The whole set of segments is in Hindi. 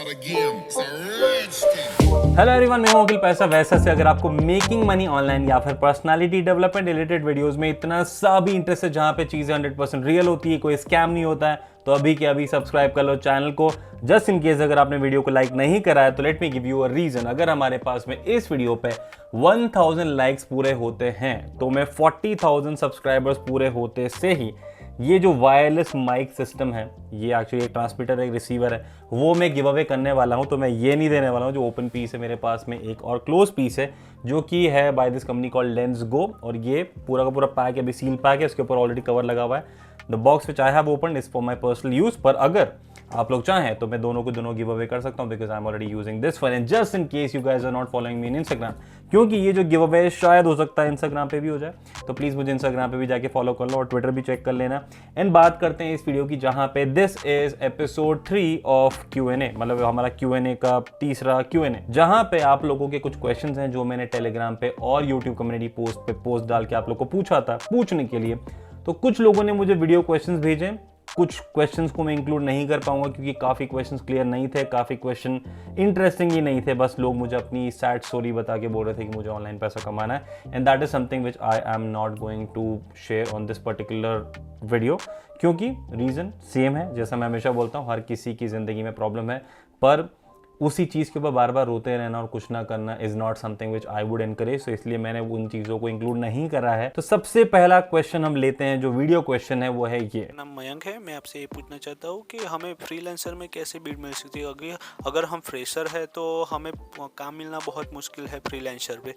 start again. It's a rich thing. Hello everyone, मैं हूं अखिल पैसा वैसा से। अगर आपको मेकिंग मनी ऑनलाइन या फिर पर्सनालिटी डेवलपमेंट रिलेटेड वीडियोस में इतना सा भी इंटरेस्ट है जहां पे चीजें 100% रियल होती है, कोई स्कैम नहीं होता है, तो अभी के अभी सब्सक्राइब कर लो चैनल को। जस्ट इन केस अगर आपने वीडियो को लाइक नहीं करा है तो let me give you a reason. अगर हमारे पास में इस वीडियो पे 1000 लाइक्स पूरे होते हैं तो मैं 40,000 सब्सक्राइबर्स पूरे होते से ही ये जो वायरलेस माइक सिस्टम है, ये एक्चुअली एक ट्रांसमीटर एक रिसीवर है, वो मैं गिव अवे करने वाला हूँ। तो मैं ये नहीं देने वाला हूँ जो ओपन पीस है मेरे पास में, एक और क्लोज पीस है जो कि है by this company called LensGo, और ये पूरा का पूरा पैक है, अभी सील पैक है, उसके ऊपर ऑलरेडी कवर लगा हुआ है। The box which I have open is for my personal use, पर अगर आप लोग चाहें तो मैं दोनों को दोनों गिव अवे कर सकता हूं, because I am already using this one. And just in case you guys are not following me in Instagram, क्योंकि ये जो गिव अवे शायद हो सकता है इंस्टाग्राम पे भी हो जाए, तो प्लीज मुझे इंस्टाग्राम पे भी जाके फॉलो कर लो और ट्विटर भी चेक कर लेना। एंड बात करते हैं इस वीडियो की, जहां पे this is episode 3 of Q&A, मतलब हमारा Q&A का तीसरा Q&A, जहां पे आप लोगों के कुछ क्वेश्चंस हैं जो मैंने टेलीग्राम पे और यूट्यूब कम्युनिटी पोस्ट पे पोस्ट डाल के आप लोग को पूछा था पूछने के लिए। तो कुछ लोगों ने मुझे वीडियो क्वेश्चंस भेजे, कुछ क्वेश्चंस को मैं इंक्लूड नहीं कर पाऊंगा क्योंकि काफ़ी क्वेश्चंस क्लियर नहीं थे, काफ़ी क्वेश्चन इंटरेस्टिंग ही नहीं थे, बस लोग मुझे अपनी सैड स्टोरी बता के बोल रहे थे कि मुझे ऑनलाइन पैसा कमाना है। And that is something which I am not going to share on this particular video, क्योंकि रीज़न सेम है। जैसा मैं हमेशा बोलता हूँ, हर किसी की ज़िंदगी में प्रॉब्लम है, पर उसी चीज़ के ऊपर बार बार रोते रहना और कुछ ना करना is not something which I would encourage. तो इसलिए मैंने उन चीज़ों को इंक्लूड नहीं करा है। तो सबसे पहला क्वेश्चन हम लेते हैं, जो वीडियो क्वेश्चन है वो है ये। नाम मयंक है। मैं आपसे ये पूछना चाहता हूँ कि हमें फ्रीलांसर में कैसे बीड मिल सकती है। अगर हम फ्रेशर है तो हमें काम मिलना बहुत मुश्किल है फ्रीलांसर पे,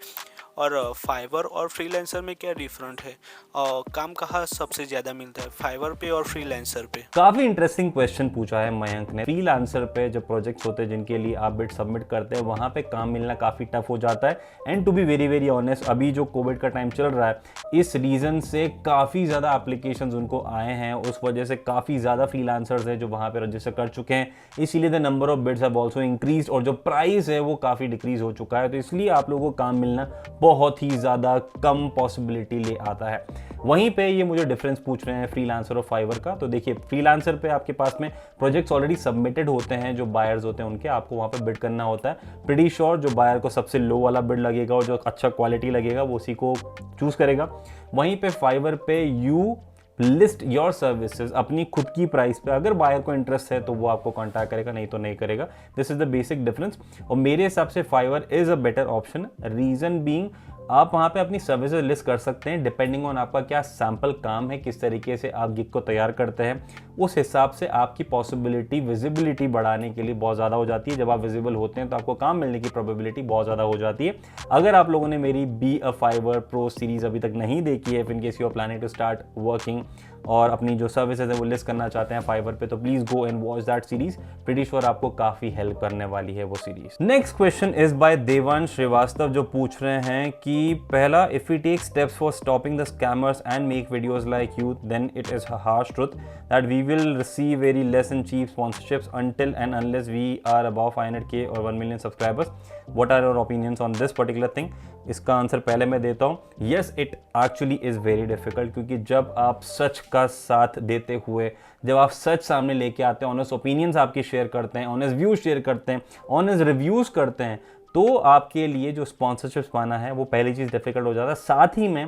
और फाइवर और फ्रीलांसर में क्या डिफरेंट है, और काम कहाँ सबसे ज़्यादा मिलता है, फाइवर पे और फ्रीलांसर पे। काफी इंटरेस्टिंग क्वेश्चन पूछा है मयंक ने। फ्रीलांसर पे जो प्रोजेक्ट्स होते हैं जिनके लिए आप बिड सबमिट करते हैं, वहां पे काम मिलना काफी टफ हो जाता है। And to be very very honest, अभी जो कोविड का टाइम चल रहा है, इस रीजन से काफी ज्यादा एप्लीकेशंस उनको आए हैं, उस वजह से काफी ज्यादा फ्रीलांसर्स हैं जो वहां पे रजिस्टर कर चुके हैं, इसीलिए the number of bids have also increased और जो प्राइस है वो काफी डिक्रीज हो चुका है। तो इसलिए आप लोगों को काम मिलना बहुत ही ज्यादा कम पॉसिबिलिटी ले आता है। वहीं पे ये मुझे डिफरेंस पूछ रहे हैं फ्रीलांसर और फाइवर का। तो देखिए, फ्रीलांसर पे आपके पास में प्रोजेक्ट्स ऑलरेडी सबमिटेड होते हैं, जो बायर्स होते हैं उनके, आपको वहां पे बिड करना होता है। प्रीटी श्योर जो बायर को सबसे लो वाला बिड लगेगा और जो अच्छा क्वालिटी लगेगा वो उसी को चूज करेगा। वहीं पे फाइवर पे यू लिस्ट योर सर्विसेज अपनी खुद की प्राइस पे, अगर बायर को इंटरेस्ट है तो वो आपको कांटेक्ट करेगा, नहीं तो नहीं करेगा। This is the basic difference, और मेरे हिसाब से Fiverr is a better option. Reason being, आप वहां पे अपनी सर्विसेज लिस्ट कर सकते हैं डिपेंडिंग ऑन आपका क्या सैंपल काम है, किस तरीके से आप गिग को तैयार करते हैं, उस हिसाब से आपकी पॉसिबिलिटी विजिबिलिटी बढ़ाने के लिए बहुत ज़्यादा हो जाती है। जब आप विजिबल होते हैं तो आपको काम मिलने की प्रोबेबिलिटी बहुत ज़्यादा हो जाती है। अगर आप लोगों ने मेरी be a Fiverr pro series अभी तक नहीं देखी है, in case you are planning to start working और अपनी जो सर्विसेज है वो लिस्ट करना चाहते हैं फाइवर पे, तो please go and watch that series. Pretty sure आपको काफी हेल्प करने वाली है वो series. Next question is by Devansh Shrivastava, जो पूछ रहे हैं कि पहला, if we take steps for stopping the scammers and make videos like you, then it is harsh truth that we will receive very less and cheap sponsorships until and unless we are above 500K or 1 million subscribers. What are your opinions on this particular thing? इसका आंसर पहले मैं देता हूँ। Yes, it actually is very difficult, क्योंकि जब आप सच का साथ देते हुए, जब आप सच सामने लेके आते हैं, ऑनेस्ट ओपिनियंस आपकी शेयर करते हैं, ऑनेस्ट व्यूज शेयर करते हैं, ऑनेस्ट रिव्यूज करते हैं, तो आपके लिए जो स्पॉन्सरशिप्स पाना है वो पहली चीज़ डिफिकल्ट हो जाता है। साथ ही में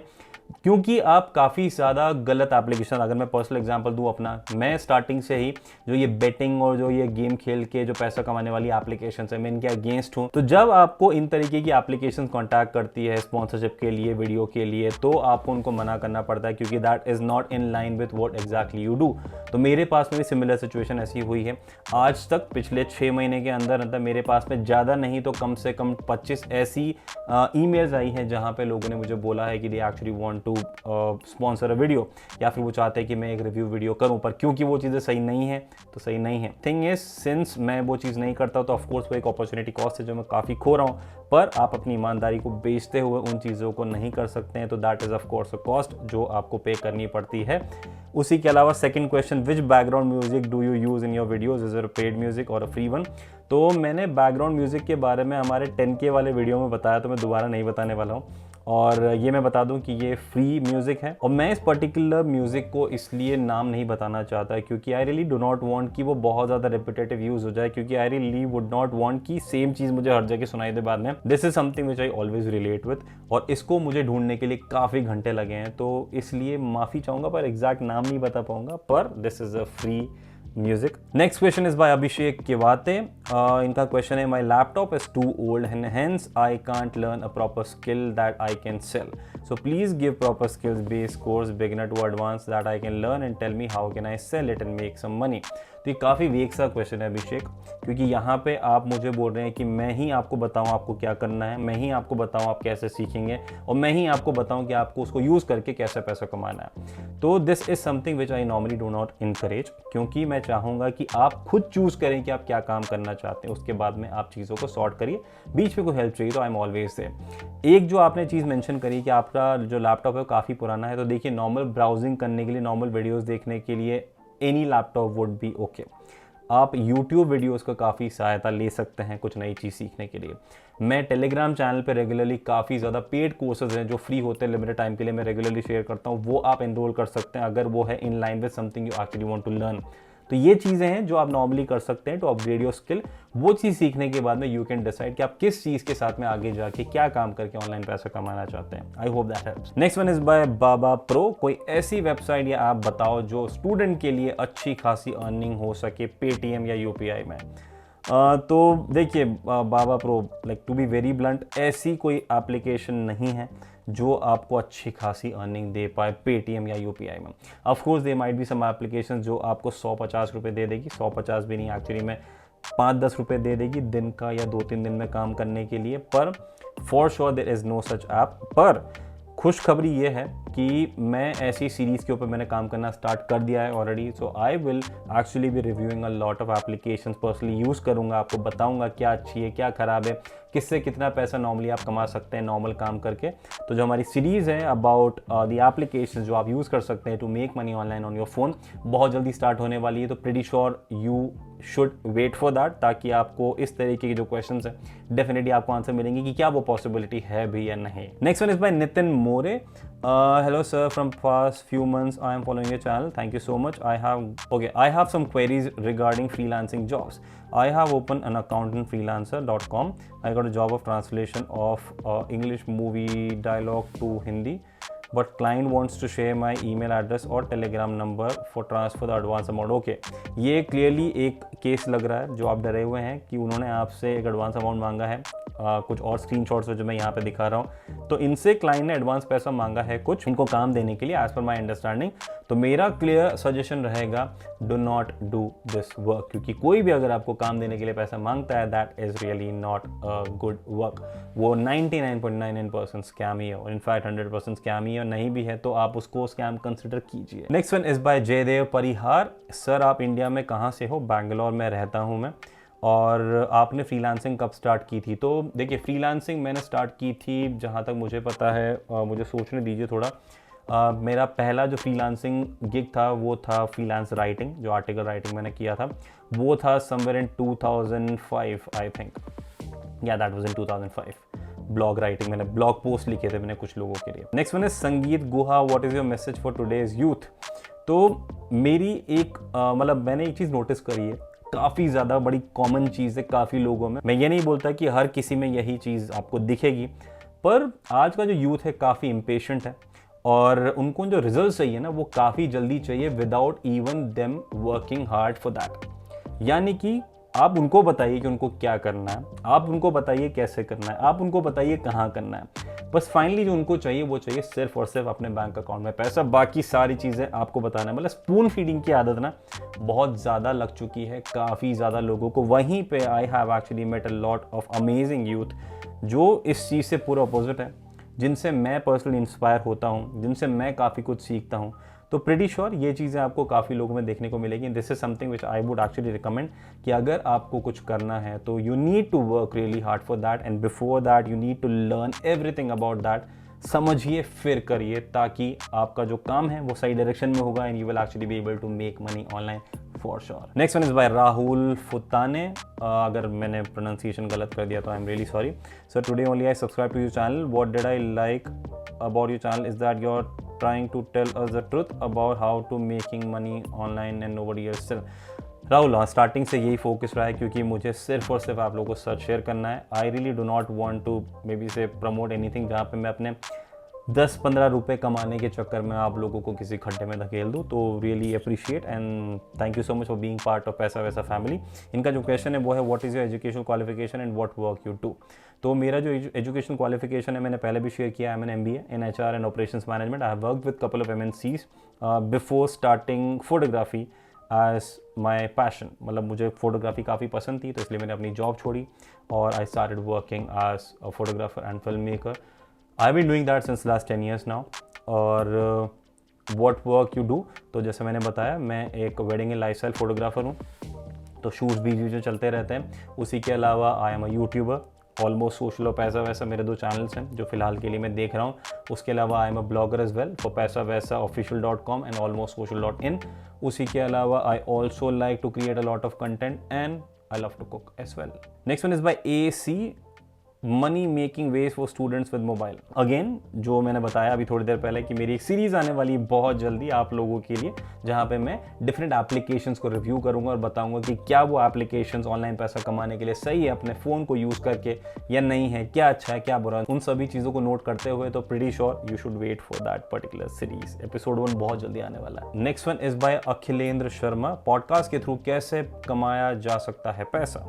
क्योंकि आप काफ़ी ज़्यादा गलत एप्लीकेशन, अगर मैं पर्सनल एग्जांपल दूं अपना, मैं स्टार्टिंग से ही जो ये बेटिंग और जो ये गेम खेल के जो पैसा कमाने वाली एप्लीकेशन है, मैं इनके अगेंस्ट हूं। तो जब आपको इन तरीके की एप्लीकेशन कॉन्टैक्ट करती है स्पॉन्सरशिप के लिए, वीडियो के लिए, तो आपको उनको मना करना पड़ता है, क्योंकि that is not in line with what exactly you do. तो मेरे पास में भी सिमिलर सिचुएशन ऐसी हुई है। आज तक पिछले 6 महीने के अंदर अंदर मेरे पास में ज़्यादा नहीं तो कम से कम 25 ऐसी ईमेल्स आई हैं जहाँ पे लोगों ने मुझे बोला है कि they actually want to sponsor a video, या फिर वो चाहते हैं कि मैं एक रिव्यू वीडियो करूं, पर क्योंकि वो चीज़ें सही नहीं है तो सही नहीं है। थिंग इज, सिंस मैं वो चीज़ नहीं करता तो ऑफकोर्स वो एक अपॉर्चुनिटी कॉस्ट है जो मैं काफ़ी खो रहा हूँ, पर आप अपनी ईमानदारी को बेचते हुए उन चीज़ों को नहीं कर सकते हैं, तो that is of course a cost जो आपको पे करनी पड़ती है। उसी के अलावा second question, which background music do you use in your videos, is a paid music और अ फ्री वन। तो मैंने बैकग्राउंड म्यूजिक के बारे में हमारे 10K वाले वीडियो में बताया, तो मैं दोबारा नहीं बताने वाला हूँ। और ये मैं बता दूं कि ये फ्री म्यूज़िक है और मैं इस पर्टिकुलर म्यूज़िक को इसलिए नाम नहीं बताना चाहता क्योंकि आई रियली डू नॉट वांट कि वो बहुत ज़्यादा रिपीटेटिव यूज़ हो जाए, क्योंकि I really would not want कि सेम चीज़ मुझे हर जगह सुनाई दे बाद में। This is something which I always relate with और इसको मुझे ढूंढने के लिए काफ़ी घंटे लगे हैं, तो इसलिए माफ़ी चाहूँगा पर एग्जैक्ट नाम नहीं बता पाऊँगा, पर this is a free music. Next question is by Abhishek Kivate. इनका question है, my laptop is too old and hence I can't learn a proper skill that I can sell. So please give proper skills based course beginner to advanced that I can learn and tell me how can I sell it and make some money. तो ये काफ़ी वेग सा क्वेश्चन है अभिषेक, क्योंकि यहाँ पे आप मुझे बोल रहे हैं कि मैं ही आपको बताऊँ आपको क्या करना है, मैं ही आपको बताऊँ आप कैसे सीखेंगे और मैं ही आपको बताऊँ कि आपको उसको यूज़ करके कैसे पैसा कमाना है। तो this is something which I normally do not encourage, क्योंकि मैं चाहूँगा कि आप खुद चूज़ करें कि आप क्या काम करना चाहते हैं, उसके बाद में आप चीज़ों को सॉर्ट करिए। बीच में कोई हेल्प चाहिए तो आई एम ऑलवेज देयर। एक जो आपने चीज़ मेंशन करी कि आपका जो लैपटॉप है वो काफ़ी पुराना है, तो देखिए नॉर्मल ब्राउजिंग करने के लिए, नॉर्मल वीडियोज़ देखने के लिए any laptop would be okay. आप YouTube वीडियोस का काफ़ी सहायता ले सकते हैं कुछ नई चीज़ सीखने के लिए। मैं टेलीग्राम चैनल पे रेगुलरली काफ़ी ज़्यादा पेड कोर्सेज हैं जो फ्री होते हैं लिमिटेड टाइम के लिए, मैं रेगुलरली शेयर करता हूँ, वो आप एनरोल कर सकते हैं अगर वो है in line with something you actually want to learn. तो ये चीज़ें हैं जो आप नॉर्मली कर सकते हैं टू अपग्रेड योर स्किल। वो चीज़ सीखने के बाद में यू कैन डिसाइड कि आप किस चीज़ के साथ में आगे जाके क्या काम करके ऑनलाइन पैसा कमाना चाहते हैं। I hope that helps. Next one is bye Baba pro. कोई ऐसी वेबसाइट या ऐप बताओ जो स्टूडेंट के लिए अच्छी खासी अर्निंग हो सके पेटीएम या यूपीआई में। तो देखिए Baba pro, like to be very blunt, ऐसी कोई एप्लीकेशन नहीं है जो आपको अच्छी खासी अर्निंग दे पाए पेटीएम या यूपीआई में। Of course there might be some application जो आपको 150 रुपये दे देगी, 150 भी नहीं एक्चुअली में 5-10 रुपये दे देगी दिन का या 2-3 दिन में काम करने के लिए, पर for sure there is no such app. पर खुशखबरी ये है कि मैं ऐसी सीरीज़ के ऊपर मैंने काम करना स्टार्ट कर दिया है already. So I will actually B reviewing a lot of applications, personally use करूँगा, आपको बताऊँगा क्या अच्छी है क्या ख़राब है, किससे कितना पैसा नॉर्मली आप कमा सकते हैं नॉर्मल काम करके। तो जो हमारी सीरीज़ है अबाउट द एप्लीकेशंस जो आप यूज़ कर सकते हैं to make money online on your phone, बहुत जल्दी स्टार्ट होने वाली है। तो pretty sure you should wait for that, ताकि आपको इस तरीके के जो क्वेश्चंस हैं डेफिनेटली आपको आंसर मिलेंगे कि क्या वो पॉसिबिलिटी है भी या नहीं। Next one is bye Nitin more. Hello sir, from past few months I am following your channel. Thank you so much. I have some queries regarding freelancing jobs. I have opened an account in freelancer.com. I got a job of translation of English movie dialogue to Hindi, but client wants to share my email address or telegram number for transfer the advance amount. Okay, ये क्लियरली एक केस लग रहा है जो आप डरे हुए हैं कि उन्होंने आपसे एक एडवांस अमाउंट मांगा है। कुछ और स्क्रीनशॉट्स जो मैं यहाँ पे दिखा रहा हूँ, तो इनसे क्लाइंट ने एडवांस पैसा मांगा है कुछ इनको काम देने के लिए एज पर माई अंडरस्टैंडिंग। तो मेरा क्लियर सजेशन रहेगा, do not do this work, क्योंकि कोई भी अगर आपको काम देने के लिए पैसा मांगता है that is really not a good work. वो 99.99% स्कैम ही है और इनफैक्ट 100% स्कैम ही है, नहीं भी है तो आप उसको स्कैम कंसिडर कीजिए। Next one is by Jaidev Parihar. Sir आप इंडिया में कहाँ से हो? बैंगलोर में रहता हूँ मैं। और आपने फ्रीलांसिंग कब स्टार्ट की थी? तो देखिए फ्रीलांसिंग मैंने स्टार्ट की थी, जहाँ तक मुझे पता है, मुझे सोचने दीजिए थोड़ा। मेरा पहला जो फ्रीलांसिंग गिग था वो था फ्रीलांस राइटिंग, जो आर्टिकल राइटिंग मैंने किया था वो था समवेयर इन 2005 आई थिंक, या that was in 2005। Blog writing, मैंने ब्लॉग पोस्ट लिखे थे मैंने कुछ लोगों के लिए। नेक्स्ट वन है Sangeet Guha. What is your message for today's youth? तो मेरी एक मतलब मैंने एक चीज़ नोटिस करी है, काफ़ी ज़्यादा बड़ी कॉमन चीज़ है काफ़ी लोगों में। मैं ये नहीं बोलता कि हर किसी में यही चीज़ आपको दिखेगी, पर आज का जो यूथ है काफ़ी इम्पेशेंट है और उनको जो रिजल्ट चाहिए ना वो काफ़ी जल्दी चाहिए without even them working hard for that. यानी कि आप उनको बताइए कि उनको क्या करना है, आप उनको बताइए कैसे करना है, आप उनको बताइए कहाँ करना है, बस फाइनली जो उनको चाहिए वो चाहिए सिर्फ और सिर्फ अपने बैंक अकाउंट में पैसा, बाकी सारी चीज़ें आपको बताना है। मतलब स्पून फीडिंग की आदत ना बहुत ज़्यादा लग चुकी है काफ़ी ज़्यादा लोगों को। वहीं पे I have actually met a lot of amazing youth जो इस चीज़ से पूरा अपोजिट है, जिनसे मैं पर्सनली इंस्पायर होता हूँ, जिनसे मैं काफ़ी कुछ सीखता हूँ। तो प्रीटी श्योर ये चीज़ें आपको काफ़ी लोगों में देखने को मिलेगी। This is something which I would actually recommend कि अगर आपको कुछ करना है तो you need to work really hard for that, and before that you need to learn everything about that. समझिए फिर करिए, ताकि आपका जो काम है वो सही डायरेक्शन में होगा and you will actually be able to make money online for sure. Next one is by Rahul Futane. अगर मैंने प्रोनाउंसिएशन गलत कर दिया तो I am really sorry sir. Today only I subscribe to your channel, what did I like about your channel is that you're trying to tell us the truth about how to making money online and nobody else still। Rahul, हाँ, स्टार्टिंग से यही फोकस रहा है क्योंकि मुझे सिर्फ और सिर्फ आप लोगों को सच शेयर करना है। I really do not want to maybe say promote anything जहाँ पे मैं अपने 10-15 रुपये कमाने के चक्कर में आप लोगों को किसी खड्डे में धकेल दूँ। तो really appreciate and thank you so much for being part of पैसा वैसा फैमिली। इनका जो क्वेश्चन है वो है what is your education qualification and what work you do. तो मेरा जो एजुकेशन क्वालिफिकेशन है मैंने पहले भी शेयर किया है। मैंने MBA in HR and operations management. I have worked with couple of MNCs before starting photography as my passion. मतलब मुझे फोटोग्राफी काफ़ी पसंद थी तो इसलिए मैंने अपनी जॉब छोड़ी और I started working as a photographer and film maker. I have been doing that since last 10 years now. और व्हाट वर्क यू डू, तो जैसे मैंने बताया मैं एक वेडिंग एंड लाइफस्टाइल फोटोग्राफर हूँ, तो शूट्स बीच बीच में चलते रहते हैं। उसी के अलावा I am a YouTuber, almost social और पैसा वैसा मेरे 2 चैनल्स हैं जो फिलहाल के लिए मैं देख रहा हूँ। उसके अलावा I am a blogger as well for पैसा वैसा official.com एंड ऑलमोस्ट social.in। उसी के अलावा I also like to create a lot of content and I love to cook as well. Next one is by AC, money making ways for students with mobile. Again जो मैंने बताया अभी थोड़ी देर पहले कि मेरी एक सीरीज आने वाली बहुत जल्दी आप लोगों के लिए, जहां पे मैं डिफरेंट एप्लीकेशंस को रिव्यू करूंगा और बताऊंगा कि क्या वो एप्लीकेशंस ऑनलाइन पैसा कमाने के लिए सही है अपने फ़ोन को यूज़ करके या नहीं है, क्या अच्छा है क्या बुरा है। उन सभी चीज़ों को नोट करते हुए तो pretty sure you should wait for that particular series. Episode 1 बहुत जल्दी आने वाला है। Next one is by Akhilendra Sharma. Podcast के थ्रू कैसे कमाया जा सकता है पैसा,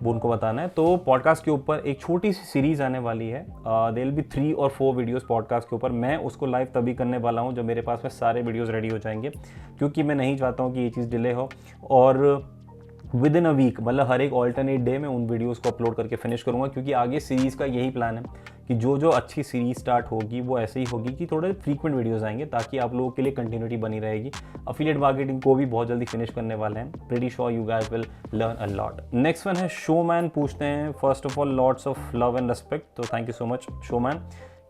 वो उनको बताना है। तो पॉडकास्ट के ऊपर एक छोटी सी सीरीज़ आने वाली है। देयर विल बी 3 और 4 वीडियोस पॉडकास्ट के ऊपर। मैं उसको लाइव तभी करने वाला हूँ जब मेरे पास में सारे वीडियोस रेडी हो जाएंगे, क्योंकि मैं नहीं चाहता हूँ कि ये चीज़ डिले हो। और विद इन अ वीक, मतलब हर एक ऑल्टरनेट डे में उन वीडियोस को अपलोड करके फिनिश करूँगा, क्योंकि आगे सीरीज़ का यही प्लान है कि जो अच्छी सीरीज स्टार्ट होगी वो ऐसे ही होगी कि थोड़े फ्रीक्वेंट वीडियोस आएंगे ताकि आप लोगों के लिए कंटिन्यूटी बनी रहेगी। अफिलिएट मार्केटिंग को भी बहुत जल्दी फिनिश करने वाले हैं। Pretty sure you guys will learn a lot. Next one है शोमैन पूछते हैं, first of all lots of love and respect, तो thank you so much Showman.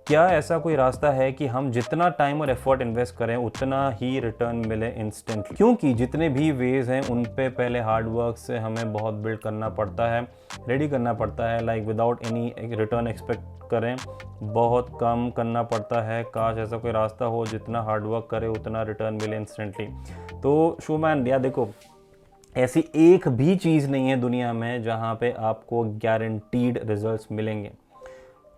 क्या ऐसा कोई रास्ता है कि हम जितना टाइम और एफर्ट इन्वेस्ट करें उतना ही रिटर्न मिले इंस्टेंटली? क्योंकि जितने भी वेज हैं उन पे पहले हार्ड वर्क से हमें बहुत बिल्ड करना पड़ता है, रेडी करना पड़ता है, like without any return expect करें, बहुत कम करना पड़ता है। काश ऐसा कोई रास्ता हो जितना हार्ड वर्क करे उतना रिटर्न मिले इंस्टेंटली। तो शोमैन या देखो, ऐसी एक भी चीज़ नहीं है दुनिया में जहाँ पे आपको गारंटीड रिजल्ट्स मिलेंगे।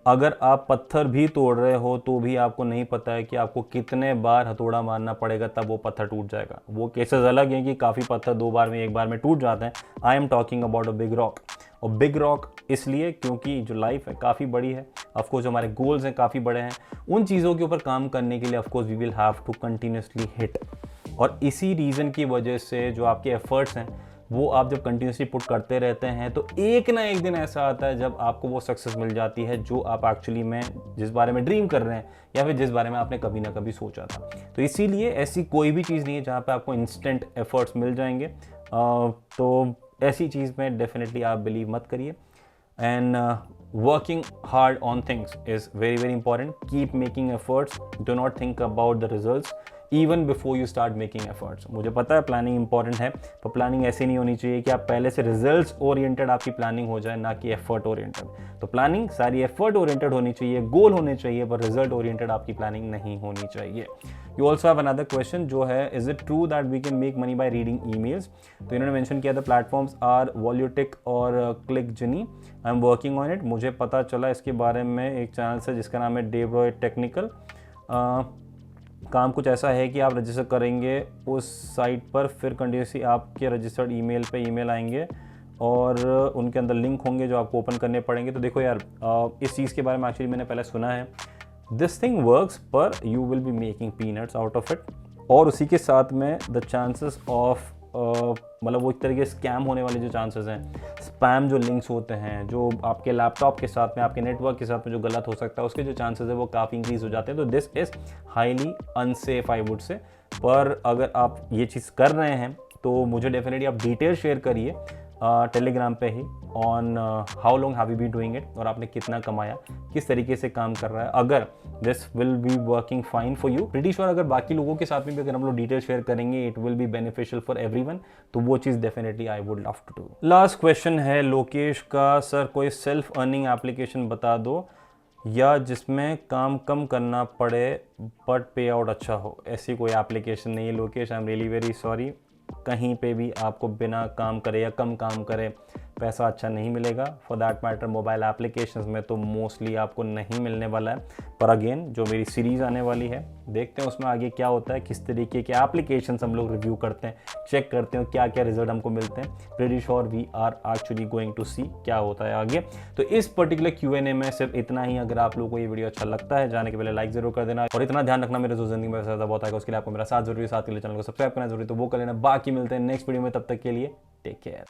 अगर आप पत्थर भी तोड़ रहे हो तो भी आपको नहीं पता है कि आपको कितने बार हथौड़ा मारना पड़ेगा तब वो पत्थर टूट जाएगा। वो केसेस अलग हैं कि काफ़ी पत्थर 2 बार में 1 बार में टूट जाते हैं। I am talking about a big rock. और बिग रॉक इसलिए क्योंकि जो लाइफ है काफ़ी बड़ी है, ऑफकोर्स हमारे गोल्स हैं काफ़ी बड़े हैं। उन चीज़ों के ऊपर काम करने के लिए of course we will have to continuously hit. और इसी रीज़न की वजह से जो आपके एफर्ट्स हैं वो आप जब कंटिन्यूसली पुट करते रहते हैं तो एक ना एक दिन ऐसा आता है जब आपको वो सक्सेस मिल जाती है जो आप एक्चुअली में जिस बारे में ड्रीम कर रहे हैं या फिर जिस बारे में आपने कभी ना कभी सोचा था। तो इसीलिए ऐसी कोई भी चीज़ नहीं है जहाँ पे आपको इंस्टेंट एफर्ट्स मिल जाएंगे। तो ऐसी चीज़ में डेफिनेटली आप बिलीव मत करिए। And working hard on things is very very important. Keep making efforts, do not think about the results even before you start making efforts. मुझे पता है प्लानिंग इंपॉर्टेंट है, पर प्लानिंग ऐसी नहीं होनी चाहिए कि आप पहले से रिजल्ट्स ओरिएंटेड आपकी प्लानिंग हो जाए, ना कि एफर्ट ओरिएंटेड। तो प्लानिंग सारी एफर्ट ओरिएंटेड होनी चाहिए, गोल होने चाहिए, पर रिजल्ट ओरिएंटेड आपकी प्लानिंग नहीं होनी चाहिए। You also have another question जो है, is it true that we can make money by reading emails? तो इन्होंने मेंशन किया था प्लेटफॉर्म्स आर वॉल्यूटिक और क्लिकजनी। I am working on it. मुझे पता चला इसके बारे में एक चैनल से जिसका नाम है डेब्रॉय टेक्निकल। काम कुछ ऐसा है कि आप रजिस्टर करेंगे उस साइट पर, फिर कंटिन्यूसली आपके रजिस्टर्ड ईमेल पे ईमेल आएंगे और उनके अंदर लिंक होंगे जो आपको ओपन करने पड़ेंगे। तो देखो यार, इस चीज़ के बारे में एक्चुअली मैंने पहले सुना है। दिस थिंग वर्क्स, पर you will be making peanuts out of it. और उसी के साथ में द चांसेस ऑफ मतलब वो एक तरीके से स्कैम होने वाले जो चांसेस हैं, स्पैम जो लिंक्स होते हैं, जो आपके लैपटॉप के साथ में, आपके नेटवर्क के साथ में जो गलत हो सकता है, उसके जो चांसेस है वो काफ़ी इंक्रीज हो जाते हैं। तो this is highly unsafe I would say. पर अगर आप ये चीज़ कर रहे हैं तो मुझे डेफिनेटली आप डिटेल शेयर करिए। टेलीग्राम पे ही on how long have you be doing it, और आपने कितना कमाया, किस तरीके से काम कर रहा है। अगर this will be working fine for you, pretty sure अगर बाकी लोगों के साथ में भी अगर हम लोग डिटेल शेयर करेंगे it will be beneficial for everyone, तो वो चीज़ definitely I would love to do. Last question है लोकेश का, सर कोई सेल्फ अर्निंग एप्लीकेशन बता दो या जिसमें काम कम करना पड़े बट पे आउट अच्छा हो। ऐसी कोई एप्लीकेशन नहीं है लोकेश, आई एम रियली वेरी सॉरी। कहीं पे भी आपको बिना काम करे या कम काम करे पैसा अच्छा नहीं मिलेगा। For that matter mobile applications में तो मोस्टली आपको नहीं मिलने वाला है। पर अगेन जो मेरी सीरीज़ आने वाली है देखते हैं उसमें आगे क्या होता है, किस तरीके के एप्लीकेशंस हम लोग रिव्यू करते हैं, चेक करते हैं क्या क्या रिजल्ट हमको मिलते हैं। Pretty sure we are actually going to see क्या होता है आगे। तो इस पर्टिकुलर Q&A में सिर्फ इतना ही। अगर आप लोगों को ये वीडियो अच्छा लगता है जाने के पहले लाइक जरूर कर देना, और इतना ध्यान रखना मेरे जो जिंदगी में ज़्यादा बहुत आएगा उसके लिए आपको मेरा साथ जरूरी, साथ के लिए चैनल को सब्सक्राइब करना जरूरी। तो वो कर लेना, बाकी मिलते हैं नेक्स्ट वीडियो में, तब तक के लिए टेक केयर।